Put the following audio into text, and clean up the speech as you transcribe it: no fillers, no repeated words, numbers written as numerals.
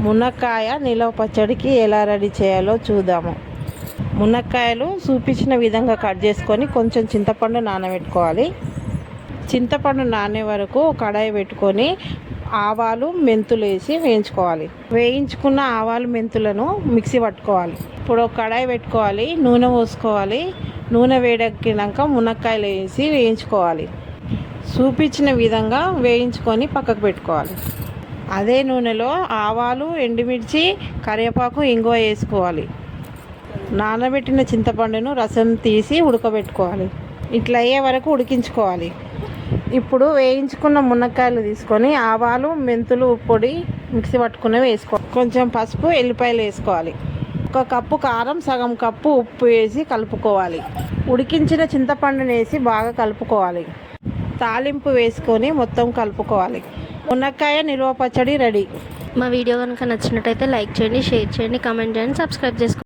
మునక్కాయ నిలవ పచ్చడికి ఎలా రెడీ చేయాలో చూద్దాము. మునక్కాయలు చూపించిన విధంగా కట్ చేసుకొని కొంచెం చింతపండు నానబెట్టుకోవాలి. చింతపండు నానే వరకు కడాయి పెట్టుకొని ఆవాలు మెంతులు వేసి వేయించుకోవాలి. వేయించుకున్న ఆవాలు మెంతులను మిక్సీ పట్టుకోవాలి. ఇప్పుడు ఒక కడాయి పెట్టుకోవాలి, నూనె పోసుకోవాలి. నూనె వేడెక్కినాక మునక్కాయలు వేసి వేయించుకోవాలి. చూపించిన విధంగా వేయించుకొని పక్కకు పెట్టుకోవాలి. అదే నూనెలో ఆవాలు, ఎండుమిర్చి, కరివేపాకు, ఇంగువ వేసుకోవాలి. నానబెట్టిన చింతపండును రసం తీసి ఉడకబెట్టుకోవాలి. ఇట్లా అయ్యే వరకు ఉడికించుకోవాలి. ఇప్పుడు వేయించుకున్న మునక్కాయలు తీసుకొని ఆవాలు, మెంతులు పొడి మిక్సీ పట్టుకునేవి వేసుకోవాలి. కొంచెం పసుపు, ఎల్లిపాయలు వేసుకోవాలి. 1 కప్పు కారం, సగం కప్పు ఉప్పు వేసి కలుపుకోవాలి. ఉడికించిన చింతపండుని వేసి బాగా కలుపుకోవాలి. తాలింపు వేసుకొని మొత్తం కలుపుకోవాలి. మునక్కాయ నిల్వ పచ్చడి రెడీ. మా వీడియో కనుక నచ్చినట్టయితే లైక్ చేయండి, షేర్ చేయండి, కామెంట్ చేయండి, సబ్స్క్రైబ్ చేసుకోండి.